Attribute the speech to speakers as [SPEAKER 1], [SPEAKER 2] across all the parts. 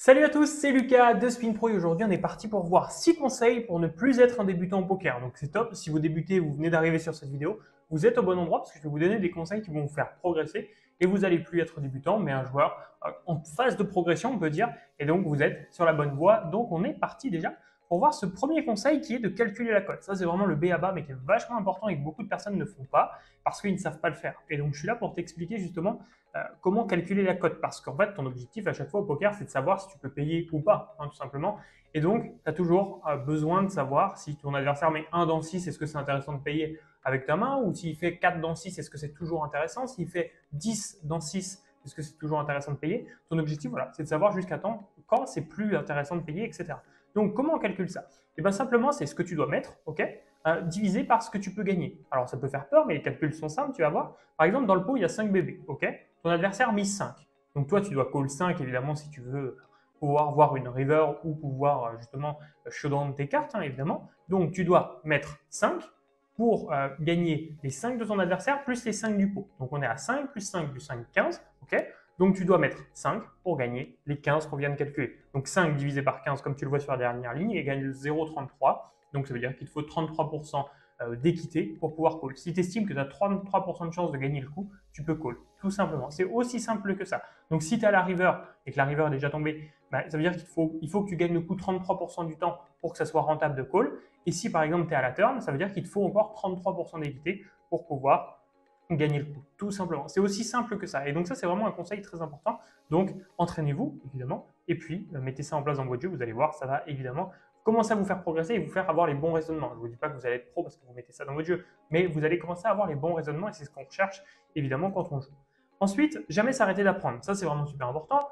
[SPEAKER 1] Salut à tous, c'est Lucas de Spin Pro et aujourd'hui on est parti pour voir 6 conseils pour ne plus être un débutant au poker. Donc c'est top, si vous débutez, vous venez d'arriver sur cette vidéo, vous êtes au bon endroit parce que je vais vous donner des conseils qui vont vous faire progresser et vous n'allez plus être débutant mais un joueur en phase de progression on peut dire et donc vous êtes sur la bonne voie. Donc on est parti déjà pour voir ce premier conseil qui est de calculer la cote. Ça c'est vraiment le B à bas mais qui est vachement important et que beaucoup de personnes ne font pas parce qu'ils ne savent pas le faire. Et donc je suis là pour t'expliquer justement comment calculer la cote. Parce qu'en fait, ton objectif à chaque fois au poker, c'est de savoir si tu peux payer ou pas, tout simplement. Et donc, tu as toujours besoin de savoir si ton adversaire met 1 dans 6, est-ce que c'est intéressant de payer avec ta main, ou s'il fait 4 dans 6, est-ce que c'est toujours intéressant, s'il fait 10 dans 6, est-ce que c'est toujours intéressant de payer. Ton objectif, voilà, c'est de savoir jusqu'à quand c'est plus intéressant de payer, etc. Donc, comment on calcule ça? Et bien simplement, c'est ce que tu dois mettre, ok, divisé par ce que tu peux gagner. Alors, ça peut faire peur, mais les calculs sont simples, tu vas voir. Par exemple, dans le pot, il y a 5 bébés, ok. Ton adversaire mise 5. Donc toi, tu dois call 5, évidemment, si tu veux pouvoir voir une river ou pouvoir justement showdown tes cartes, hein, évidemment. Donc tu dois mettre 5 pour gagner les 5 de ton adversaire plus les 5 du pot. Donc on est à 5 plus 5 plus 5, 15. Ok. Donc tu dois mettre 5 pour gagner les 15 qu'on vient de calculer. Donc 5 divisé par 15, comme tu le vois sur la dernière ligne, égale 0,33. Donc ça veut dire qu'il te faut 33% d'équité pour pouvoir call. Si tu estimes que tu as 33% de chance de gagner le coup, tu peux call, tout simplement. C'est aussi simple que ça. Donc si tu as la river et que la river est déjà tombée, bah, ça veut dire qu'il faut que tu gagnes le coup 33% du temps pour que ça soit rentable de call. Et si par exemple tu es à la turn, ça veut dire qu'il te faut encore 33% d'équité pour pouvoir gagner le coup, tout simplement. C'est aussi simple que ça. Et donc ça, c'est vraiment un conseil très important. Donc entraînez-vous, évidemment, et puis mettez ça en place dans votre jeu, vous allez voir, ça va évidemment commencer à vous faire progresser et vous faire avoir les bons raisonnements. Je ne vous dis pas que vous allez être pro parce que vous mettez ça dans votre jeu, mais vous allez commencer à avoir les bons raisonnements et c'est ce qu'on recherche évidemment quand on joue. Ensuite, jamais s'arrêter d'apprendre. Ça, c'est vraiment super important.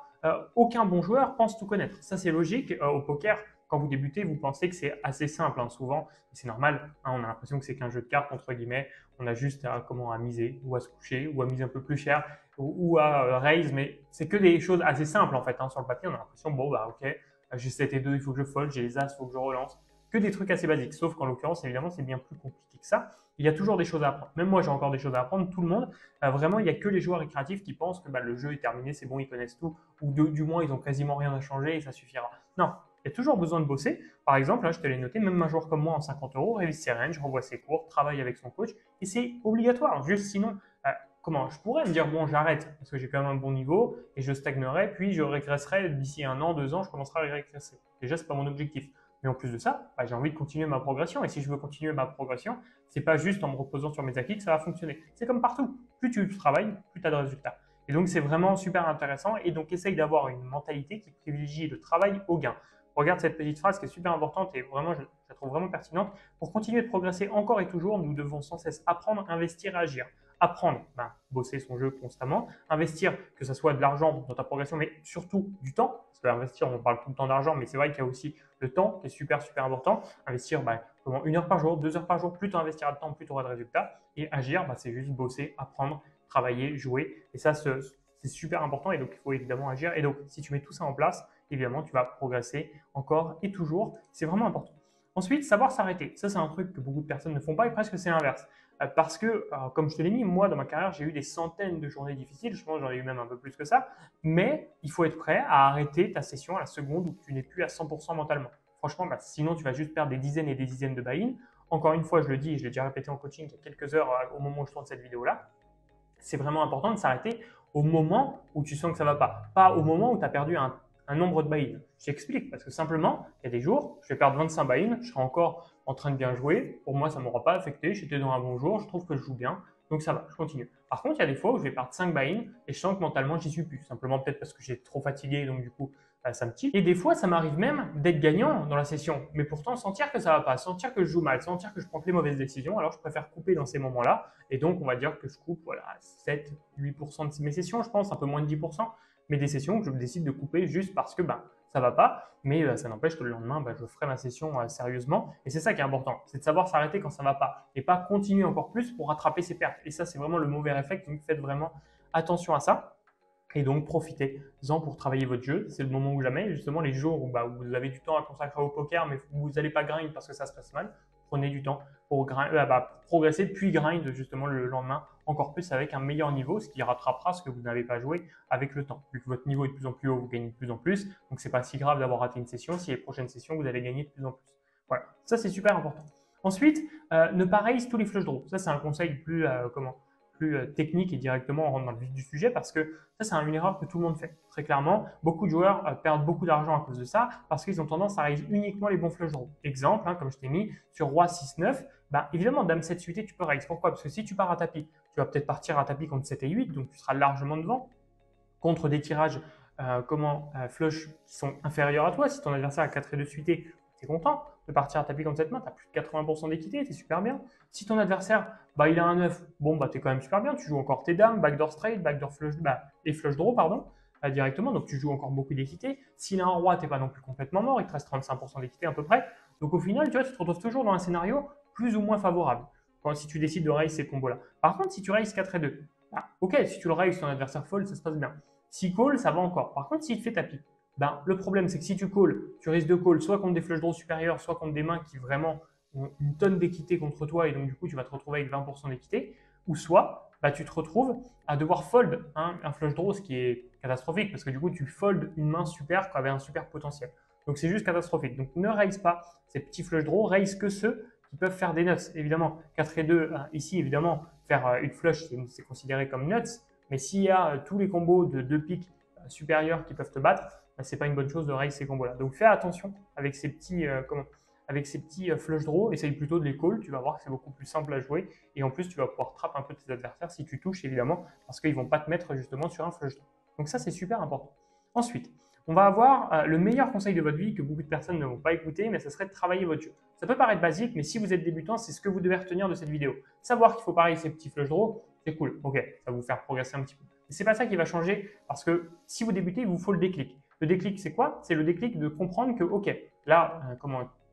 [SPEAKER 1] Aucun bon joueur pense tout connaître. Ça, c'est logique. Au poker, quand vous débutez, vous pensez que c'est assez simple, hein, souvent. C'est normal. Hein, on a l'impression que c'est qu'un jeu de cartes, entre guillemets. On a juste à miser, ou à se coucher, ou à miser un peu plus cher, ou à raise. Mais c'est que des choses assez simples, en fait. Hein, sur le papier, on a l'impression, bon, bah, ok, j'ai 7 et 2, il faut que je fold. J'ai les as, il faut que je relance. Que des trucs assez basiques. Sauf qu'en l'occurrence, évidemment, c'est bien plus compliqué que ça. Il y a toujours des choses à apprendre. Même moi, j'ai encore des choses à apprendre. Tout le monde. Vraiment, il n'y a que les joueurs récréatifs qui pensent que bah, le jeu est terminé, c'est bon, ils connaissent tout, ou du moins, ils n'ont quasiment rien à changer et ça suffira. Non, il y a toujours besoin de bosser. Par exemple, là, je te l'ai noté, même un joueur comme moi en 50 euros révise ses ranges, revoit ses cours, travaille avec son coach, et c'est obligatoire. Juste sinon, comment je pourrais me dire, bon, j'arrête, parce que j'ai quand même un bon niveau, et je stagnerai, puis je régresserai d'ici 1 an, 2 ans, je commencerai à régresser. Déjà, ce n'est pas mon objectif. Mais en plus de ça, bah, j'ai envie de continuer ma progression. Et si je veux continuer ma progression, c'est pas juste en me reposant sur mes acquis que ça va fonctionner. C'est comme partout. Plus tu travailles, plus tu as de résultats. Et donc, c'est vraiment super intéressant. Et donc, essaye d'avoir une mentalité qui privilégie le travail au gain. Regarde cette petite phrase qui est super importante et vraiment, je la trouve vraiment pertinente. Pour continuer de progresser encore et toujours, nous devons sans cesse apprendre, investir, agir. Apprendre, ben, bosser son jeu constamment, investir, que ce soit de l'argent dans ta progression, mais surtout du temps. Parce que investir, on parle tout le temps d'argent, mais c'est vrai qu'il y a aussi le temps qui est super, super important. Investir, ben, 1 heure par jour, 2 heures par jour, plus tu investiras de temps, plus tu auras de résultats. Et agir, ben, c'est juste bosser, apprendre, travailler, jouer. Et ça, c'est super important. Et donc, il faut évidemment agir. Et donc, si tu mets tout ça en place, évidemment, tu vas progresser encore et toujours. C'est vraiment important. Ensuite, savoir s'arrêter. Ça, c'est un truc que beaucoup de personnes ne font pas et presque c'est l'inverse. Parce que, comme je te l'ai mis, moi, dans ma carrière, j'ai eu des centaines de journées difficiles. Je pense que j'en ai eu même un peu plus que ça. Mais il faut être prêt à arrêter ta session à la seconde où tu n'es plus à 100% mentalement. Franchement, bah, sinon, tu vas juste perdre des dizaines et des dizaines de buy-in. Encore une fois, je le dis et je l'ai déjà répété en coaching il y a quelques heures au moment où je tourne cette vidéo-là. C'est vraiment important de s'arrêter au moment où tu sens que ça ne va pas. Pas au moment où tu as perdu un nombre de buy-in. J'explique parce que simplement, il y a des jours, je vais perdre 25 buy-in, je serai encore en train de bien jouer. Pour moi, ça ne m'aura pas affecté. J'étais dans un bon jour, je trouve que je joue bien. Donc ça va, je continue. Par contre, il y a des fois où je vais perdre 5 buy-in et je sens que mentalement, j'y suis plus. Simplement peut-être parce que j'ai trop fatigué, donc du coup, ça me tilte. Et des fois, ça m'arrive même d'être gagnant dans la session, mais pourtant sentir que ça va pas, sentir que je joue mal, sentir que je prends que les mauvaises décisions. Alors je préfère couper dans ces moments-là. Et donc, on va dire que je coupe voilà, 7-8% de mes sessions, je pense, un peu moins de 10%, mais des sessions que je décide de couper juste parce que bah, ça va pas, mais ça n'empêche que le lendemain, bah, je ferai ma session sérieusement. Et c'est ça qui est important, c'est de savoir s'arrêter quand ça va pas et pas continuer encore plus pour rattraper ses pertes. Et ça, c'est vraiment le mauvais réflexe, donc faites vraiment attention à ça. Et donc, profitez-en pour travailler votre jeu. C'est le moment ou jamais. Justement, les jours où, bah, où vous avez du temps à consacrer au poker, mais vous n'allez pas grind parce que ça se passe mal, prenez du temps pour progresser, puis grind justement le lendemain encore plus avec un meilleur niveau, ce qui rattrapera ce que vous n'avez pas joué avec le temps. Vu que votre niveau est de plus en plus haut, vous gagnez de plus en plus, donc c'est pas si grave d'avoir raté une session si les prochaines sessions, vous allez gagner de plus en plus. Voilà, ça c'est super important. Ensuite, ne pas raise tous les flush draws. Ça c'est un conseil plus technique et directement on rentre dans le vif du sujet parce que ça c'est une erreur que tout le monde fait. Très clairement, beaucoup de joueurs perdent beaucoup d'argent à cause de ça parce qu'ils ont tendance à raise uniquement les bons flush draws. Exemple, comme je t'ai mis sur roi 6-9, évidemment dame 7 suité tu peux raise. Pourquoi? Parce que si tu pars à tapis, tu vas peut-être partir à tapis contre 7 et 8, donc tu seras largement devant contre des tirages flush qui sont inférieurs à toi. Si ton adversaire a 4 et 2 suité, tu es content de partir à tapis contre cette main, tu as plus de 80% d'équité, tu es super bien. Si ton adversaire, il a un 9, tu es quand même super bien, tu joues encore tes dames, backdoor straight, backdoor flush, et flush draw, directement, donc tu joues encore beaucoup d'équité. S'il a un roi, tu n'es pas non plus complètement mort, il te reste 35% d'équité à peu près. Donc au final, tu te retrouves toujours dans un scénario plus ou moins favorable si tu décides de raise ces combos-là. Par contre, si tu raise 4 et 2, ok, si tu le raise, ton adversaire fold, ça se passe bien. Si call, ça va encore. Par contre, s'il te fait tapis, le problème, c'est que si tu call, tu risques de call soit contre des flush draws supérieurs, soit contre des mains qui vraiment ont une tonne d'équité contre toi et donc du coup, tu vas te retrouver avec 20% d'équité. Ou soit, tu te retrouves à devoir fold un flush draw, ce qui est catastrophique parce que du coup, tu fold une main super qui avait un super potentiel. Donc, c'est juste catastrophique. Donc, ne raise pas ces petits flush draws, raise que ceux qui peuvent faire des nuts. Évidemment, 4 et 2, ici, évidemment, faire une flush, c'est considéré comme nuts. Mais s'il y a tous les combos de 2 piques supérieurs qui peuvent te battre, ce n'est pas une bonne chose de raise ces combos-là. Donc fais attention avec ces petits, flush draws, essaye plutôt de les call, tu vas voir que c'est beaucoup plus simple à jouer. Et en plus, tu vas pouvoir trapper un peu tes adversaires si tu touches, évidemment, parce qu'ils ne vont pas te mettre justement sur un flush draw. Donc ça, c'est super important. Ensuite, on va avoir le meilleur conseil de votre vie que beaucoup de personnes ne vont pas écouter, mais ce serait de travailler votre jeu. Ça peut paraître basique, mais si vous êtes débutant, c'est ce que vous devez retenir de cette vidéo. Savoir qu'il faut parier ces petits flush draws, c'est cool. Ok, ça va vous faire progresser un petit peu. Mais ce n'est pas ça qui va changer parce que si vous débutez, il vous faut le déclic. Le déclic, c'est quoi? C'est le déclic de comprendre que, ok, là,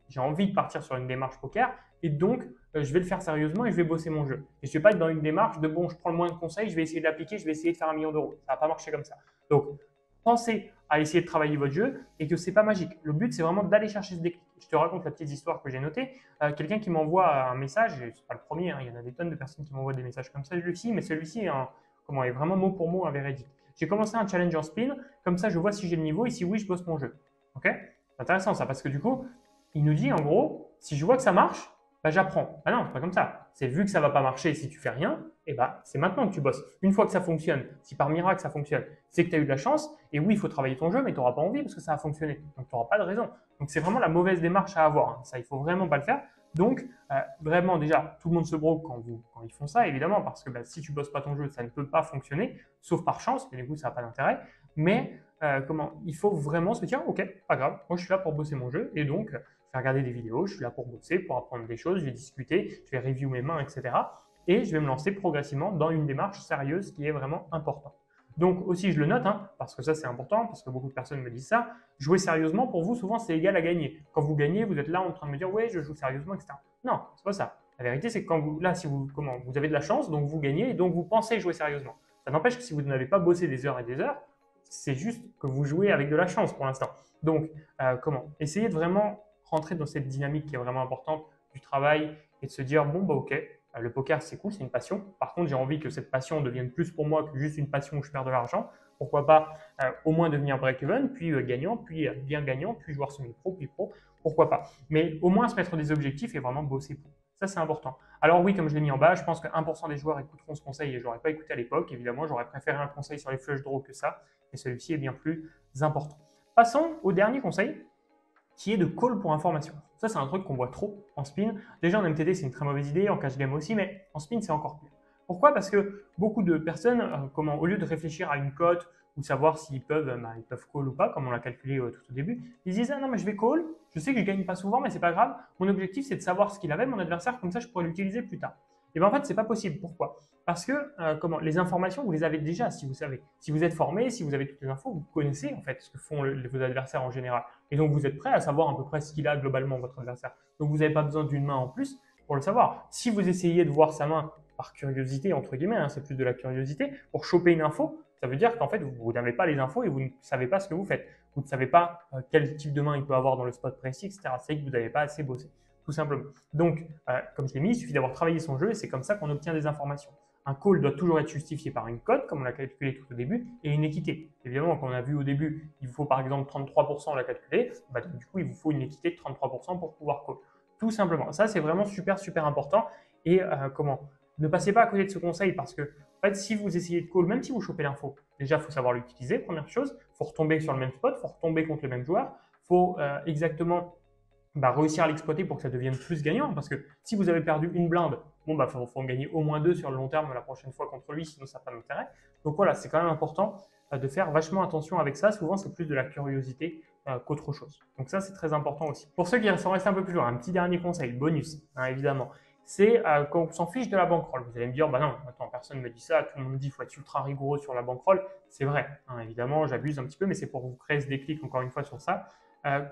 [SPEAKER 1] j'ai envie de partir sur une démarche poker et donc je vais le faire sérieusement et je vais bosser mon jeu. Et je ne vais pas être dans une démarche de bon, je prends le moins de conseils, je vais essayer de l'appliquer, je vais essayer de faire 1 million d'euros. Ça ne va pas marcher comme ça. Donc, pensez à essayer de travailler votre jeu et que ce n'est pas magique. Le but, c'est vraiment d'aller chercher ce déclic. Je te raconte la petite histoire que j'ai notée. Quelqu'un qui m'envoie un message, et ce n'est pas le premier, il y en a des tonnes de personnes qui m'envoient des messages comme ça, mais celui-ci est vraiment mot pour mot un véridique. J'ai commencé un challenge en spin, comme ça je vois si j'ai le niveau et si oui, je bosse mon jeu. Ok? C'est intéressant ça, parce que du coup, il nous dit en gros, si je vois que ça marche, j'apprends. Non, c'est pas comme ça. C'est vu que ça va pas marcher si tu fais rien, c'est maintenant que tu bosses. Une fois que ça fonctionne, si par miracle ça fonctionne, c'est que tu as eu de la chance. Et oui, il faut travailler ton jeu, mais tu n'auras pas envie parce que ça a fonctionné. Donc tu n'auras pas de raison. Donc c'est vraiment la mauvaise démarche à avoir. Ça, il faut vraiment pas le faire. Donc, vraiment, déjà, tout le monde se broque quand ils font ça, évidemment, parce que si tu ne bosses pas ton jeu, ça ne peut pas fonctionner, sauf par chance, et du coup, ça n'a pas d'intérêt. Mais il faut vraiment se dire, ok, pas grave, moi je suis là pour bosser mon jeu, et donc, je vais regarder des vidéos, je suis là pour bosser, pour apprendre des choses, je vais discuter, je vais review mes mains, etc. Et je vais me lancer progressivement dans une démarche sérieuse qui est vraiment importante. Donc aussi, je le note, parce que ça c'est important, parce que beaucoup de personnes me disent ça. Jouer sérieusement, pour vous, souvent, c'est égal à gagner. Quand vous gagnez, vous êtes là en train de me dire, ouais, je joue sérieusement, etc. Non, c'est pas ça. La vérité, c'est que quand vous avez de la chance, donc vous gagnez, et donc vous pensez jouer sérieusement. Ça n'empêche que si vous n'avez pas bossé des heures et des heures, c'est juste que vous jouez avec de la chance pour l'instant. Donc, essayez de vraiment rentrer dans cette dynamique qui est vraiment importante du travail et de se dire, bon, ok, le poker, c'est cool, c'est une passion. Par contre, j'ai envie que cette passion devienne plus pour moi que juste une passion où je perds de l'argent. Pourquoi pas au moins devenir break-even, puis gagnant, puis bien gagnant, puis joueur semi-pro, puis pro. Pourquoi pas? Mais au moins se mettre des objectifs et vraiment bosser pour. Ça, c'est important. Alors oui, comme je l'ai mis en bas, je pense que 1% des joueurs écouteront ce conseil et je n'aurais pas écouté à l'époque. Évidemment, j'aurais préféré un conseil sur les flush draws que ça. Et celui-ci est bien plus important. Passons au dernier conseil, qui est de call pour information. Ça, c'est un truc qu'on voit trop en spin. Déjà, en MTD, c'est une très mauvaise idée, en cash game aussi, mais en spin, c'est encore pire. Pourquoi? Parce que beaucoup de personnes, au lieu de réfléchir à une cote ou savoir s'ils peuvent, call ou pas, comme on l'a calculé tout au début, ils disent « Ah non, mais je vais call, je sais que je ne gagne pas souvent, mais c'est pas grave. Mon objectif, c'est de savoir ce qu'il avait, mon adversaire, comme ça, je pourrais l'utiliser plus tard. » Et bien en fait, ce n'est pas possible. Pourquoi? Parce que les informations, vous les avez déjà, si vous savez. Si vous êtes formé, si vous avez toutes les infos, vous connaissez en fait ce que font vos adversaires en général. Et donc, vous êtes prêt à savoir à peu près ce qu'il a globalement, votre adversaire. Donc, vous n'avez pas besoin d'une main en plus pour le savoir. Si vous essayez de voir sa main par curiosité, entre guillemets, c'est plus de la curiosité, pour choper une info, ça veut dire qu'en fait, vous n'avez pas les infos et vous ne savez pas ce que vous faites. Vous ne savez pas quel type de main il peut avoir dans le spot précis, etc. C'est que vous n'avez pas assez bossé, tout simplement. Donc, comme je l'ai mis, il suffit d'avoir travaillé son jeu et c'est comme ça qu'on obtient des informations. Un call doit toujours être justifié par une cote, comme on l'a calculé tout au début, et une équité. Évidemment, comme on a vu au début, il vous faut par exemple 33%, on l'a calculé, bah, du coup, il vous faut une équité de 33% pour pouvoir call. Tout simplement. Ça, c'est vraiment super, super important. Et ne passez pas à côté de ce conseil parce que en fait, si vous essayez de call, même si vous chopez l'info, déjà, il faut savoir l'utiliser, première chose. Il faut retomber sur le même spot, il faut retomber contre le même joueur. Il faut exactement réussir à l'exploiter pour que ça devienne plus gagnant. Parce que si vous avez perdu une blinde, bon, bah, faut en gagner au moins 2 sur le long terme la prochaine fois contre lui, sinon ça n'a pas d'intérêt. Donc voilà, c'est quand même important de faire vachement attention avec ça. Souvent, c'est plus de la curiosité qu'autre chose. Donc ça, c'est très important aussi. Pour ceux qui sont restés un peu plus loin, un petit dernier conseil, bonus, hein, évidemment, c'est quand on s'en fiche de la bankroll. Vous allez me dire, bah non, attends, personne ne me dit ça, tout le monde dit qu'il faut être ultra rigoureux sur la bankroll. C'est vrai, hein, évidemment, j'abuse un petit peu, mais c'est pour vous créer ce déclic encore une fois sur ça.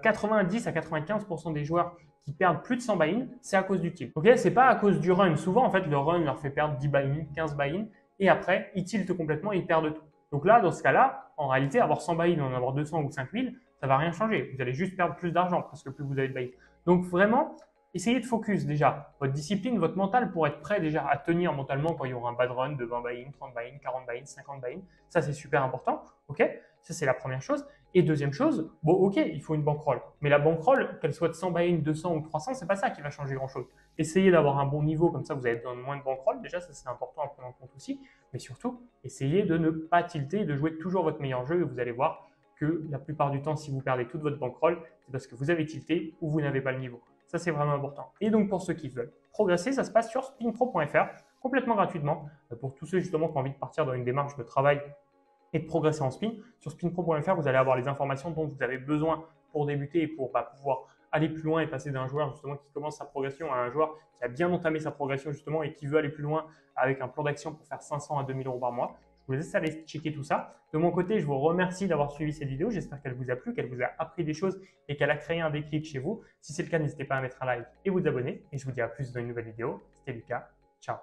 [SPEAKER 1] 90 à 95% des joueurs qui perdent plus de 100 buy-in, c'est à cause du tilt. Ok, c'est pas à cause du run. Souvent, en fait, le run leur fait perdre 10 buy-in, 15 buy-in, et après, ils tiltent complètement et ils perdent tout. Donc là, dans ce cas-là, en réalité, avoir 100 buy-in, en avoir 200 ou 5000, ça va rien changer. Vous allez juste perdre plus d'argent parce que plus vous avez de buy-in. Donc vraiment, essayez de focus déjà votre discipline, votre mental pour être prêt déjà à tenir mentalement quand il y aura un bad run de 20 buy-in, 30 buy-in, 40 buy-in, 50 buy-in. Ça, c'est super important. Ok, ça, c'est la première chose. Et deuxième chose, bon, ok, il faut une bankroll. Mais la bankroll, qu'elle soit de 100 buy-in, 200 ou 300, c'est pas ça qui va changer grand-chose. Essayez d'avoir un bon niveau, comme ça vous avez besoin de moins de bankroll. Déjà, ça c'est important à prendre en compte aussi. Mais surtout, essayez de ne pas tilter, de jouer toujours votre meilleur jeu. Et vous allez voir que la plupart du temps, si vous perdez toute votre bankroll, c'est parce que vous avez tilté ou vous n'avez pas le niveau. Ça, c'est vraiment important. Et donc, pour ceux qui veulent progresser, ça se passe sur spinpro.fr, complètement gratuitement, pour tous ceux justement qui ont envie de partir dans une démarche de travail et de progresser en spin. Sur spinpro.fr, vous allez avoir les informations dont vous avez besoin pour débuter et pour pouvoir aller plus loin et passer d'un joueur justement qui commence sa progression à un joueur qui a bien entamé sa progression justement et qui veut aller plus loin avec un plan d'action pour faire 500 à 2000 € par mois. Je vous laisse aller checker tout ça. De mon côté, je vous remercie d'avoir suivi cette vidéo. J'espère qu'elle vous a plu, qu'elle vous a appris des choses et qu'elle a créé un déclic chez vous. Si c'est le cas, n'hésitez pas à mettre un like et vous abonner. Et je vous dis à plus dans une nouvelle vidéo. C'était Lucas. Ciao.